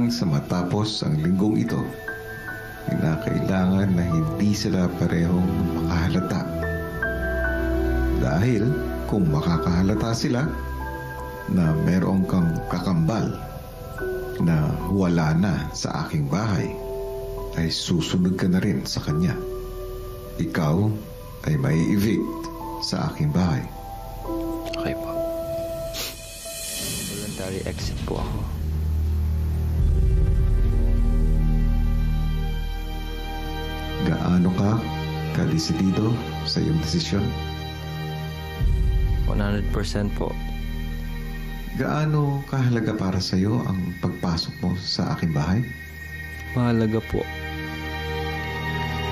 hanggang sa matapos ang linggong ito, kinakailangan na hindi sila parehong makahalata. Dahil kung makakahalata sila na merong kang kakambal na wala na sa aking bahay, ay susunod ka na rin sa kanya. Ikaw ay may evict sa aking bahay. Okay po. Voluntary exit po ako. Gaano ka kadesidido sa iyong desisyon? 100% po. Gaano kahalaga para sa iyo ang pagpasok mo sa aking bahay? Mahalaga po.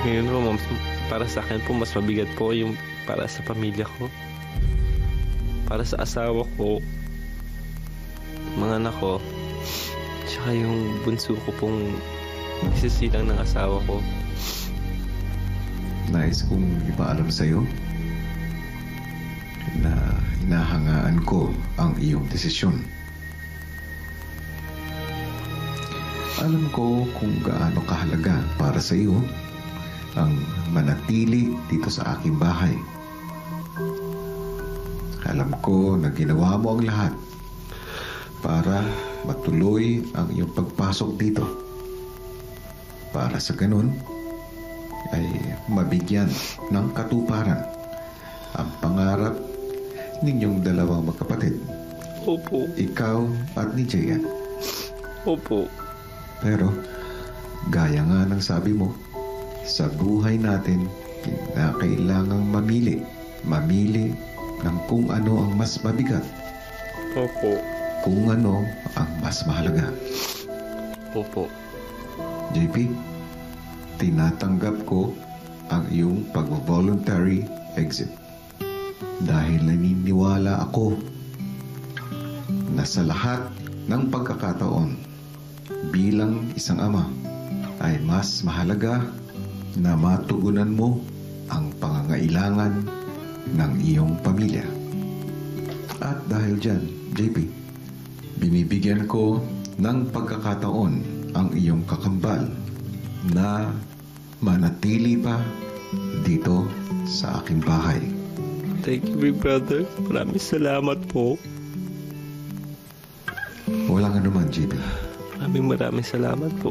Ngayon po, para sa akin po, mas mabigat po yung para sa pamilya ko. Para sa asawa ko, mga anak ko, tsaka yung bunso ko pong isisilang ng asawa ko. Nais kong ipaalam sa iyo na hinahangaan ko ang iyong desisyon. Alam ko kung gaano kahalaga para sa iyo ang manatili dito sa aking bahay. Alam ko na ginawa mo ang lahat para matuloy ang iyong pagpasok dito. Para sa ganun, ay mabigyan ng katuparan ang pangarap ninyong dalawang magkapatid. Opo. Ikaw at ni Jayan. Opo. Pero, gaya nga ng sabi mo, sa buhay natin, kailangang mamili. Mamili ng kung ano ang mas mabigat. Opo. Kung ano ang mas mahalaga. Opo. JP, tinatanggap ko ang iyong pag-voluntary exit. Dahil naniniwala ako na sa lahat ng pagkakataon bilang isang ama ay mas mahalaga na matugunan mo ang pangangailangan ng iyong pamilya. At dahil dyan, JP, binibigyan ko ng pagkakataon ang iyong kakambal na manatili pa dito sa aking bahay. Thank you, big brother. Maraming salamat po. Walang anuman, JP. Maraming salamat po.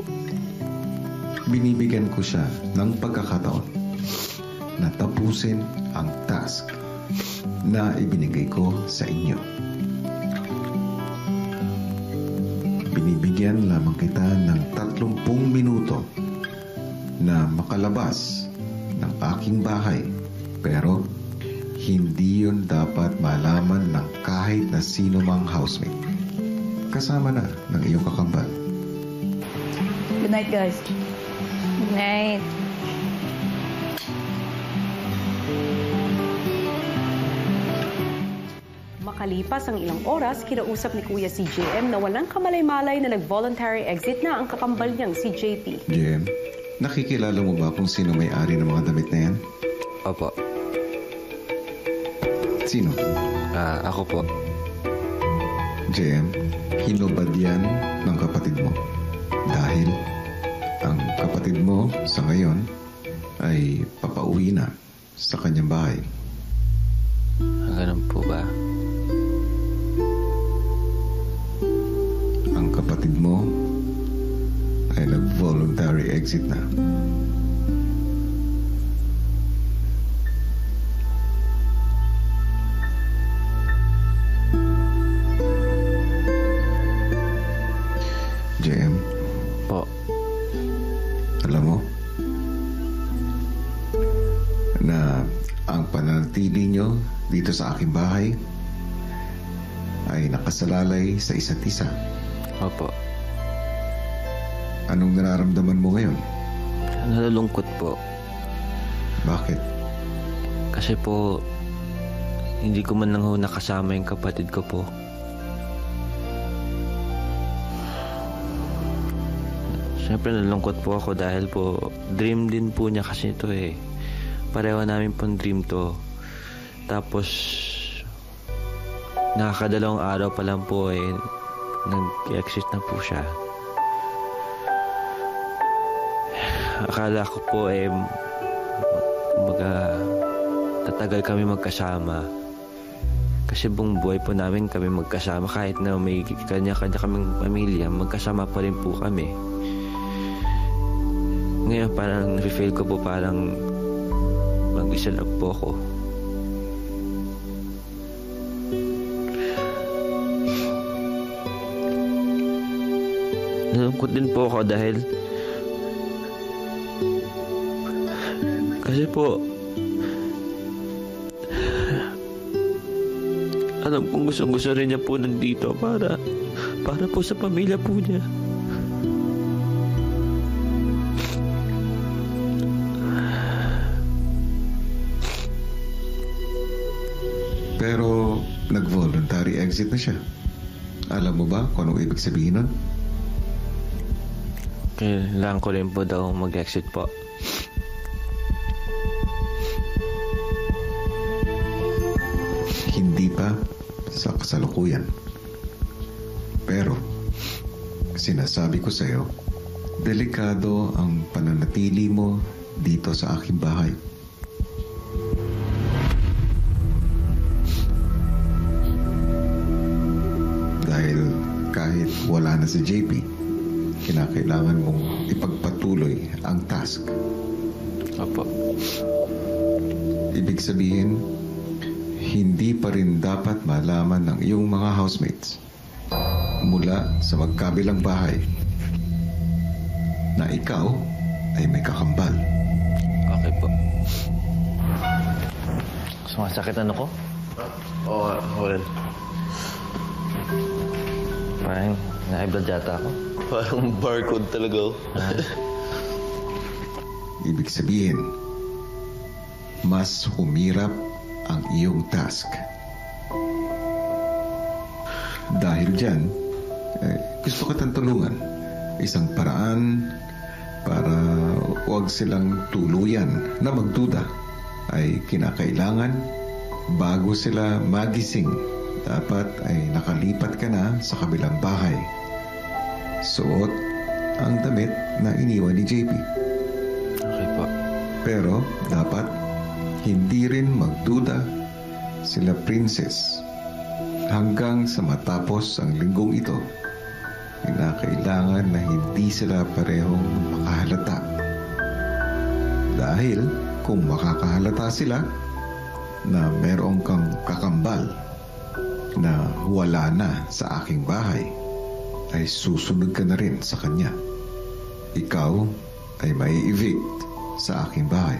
Binibigyan ko siya ng pagkakataon na tapusin ang task na ibinigay ko sa inyo. Binibigyan lamang kita ng 30 minuto na makalabas ng aking bahay, pero hindi yun dapat malaman ng kahit na sino mang housemate. Kasama na ng iyong kakambal. Good night, guys. Good night. Makalipas ang ilang oras, kinausap ni Kuya si JM na walang kamalay-malay na nag-voluntary exit na ang kakambal niyang si JP. JM, nakikilala mo ba kung sino may-ari ng mga damit na yan? Opo. Sino? Ako po. JM, hinubad yan ng kapatid mo. Dahil ang kapatid mo sa ngayon ay papauwi na sa kanyang bahay. Ganun po ba? Ang kapatid mo ay nag-voluntary exit na. JM, Po. alam mo na ang pananatili nyo dito sa aking bahay ay nakasalalay sa isa't isa. Opo. Anong nararamdaman mo ngayon? Nalulungkot po. Bakit? Kasi po, hindi ko man lang ho nakasama yung kapatid ko po. Siyempre nalungkot po ako dahil po dream din po niya kasi ito eh. Pareho namin pong dream to. Tapos nakakadalawang araw pa lang po eh nag-exit na po siya. akala ko po tatagal kami magkasama. Kasi buong buhay po namin kami magkasama. Kahit na may kanya-kanya kaming pamilya, magkasama pa rin po kami. Ngayon parang nafe-feel ko po parang mag-isa lang po ako. Nalungkot din po ako dahil kasi po alam kong gusto rin niya po nandito para po sa pamilya po niya. Pero nag-voluntary exit na siya. Alam mo ba kung anong ibig sabihin nun? Kailangan ko rin po daw mag-exit po. Hindi pa sa kasalukuyan. Pero, sinasabi ko sa'yo, delikado ang pananatili mo dito sa aking bahay. Dahil kahit wala na si JP, kinakailangan mong ipagpatuloy ang task. Opo. Ibig sabihin, hindi pa rin dapat malaman ng iyong mga housemates mula sa magkabilang bahay na ikaw ay may kakambal. Okay po. Sumasakit ano ko? Oo, hold on. Parang na-high-blood yata ako. Parang barcode talaga ako. Ibig sabihin, mas humirap ang iyong task. Dahil dyan, gusto kitang tulungan. Isang paraan para huwag silang tuluyan na magduda ay kinakailangan bago sila magising. Dapat ay nakalipat ka na sa kabilang bahay. Suot ang damit na iniwan ni JP. Okay po. Pero dapat hindi rin magduda sila Princess hanggang sa matapos ang linggong ito. Kinakailangan na hindi sila parehong makahalata. Dahil kung makakahalata sila na merong kang kakambal na wala na sa aking bahay, ay susunod ka na rin sa kanya. Ikaw ay mai-evict sa aking bahay.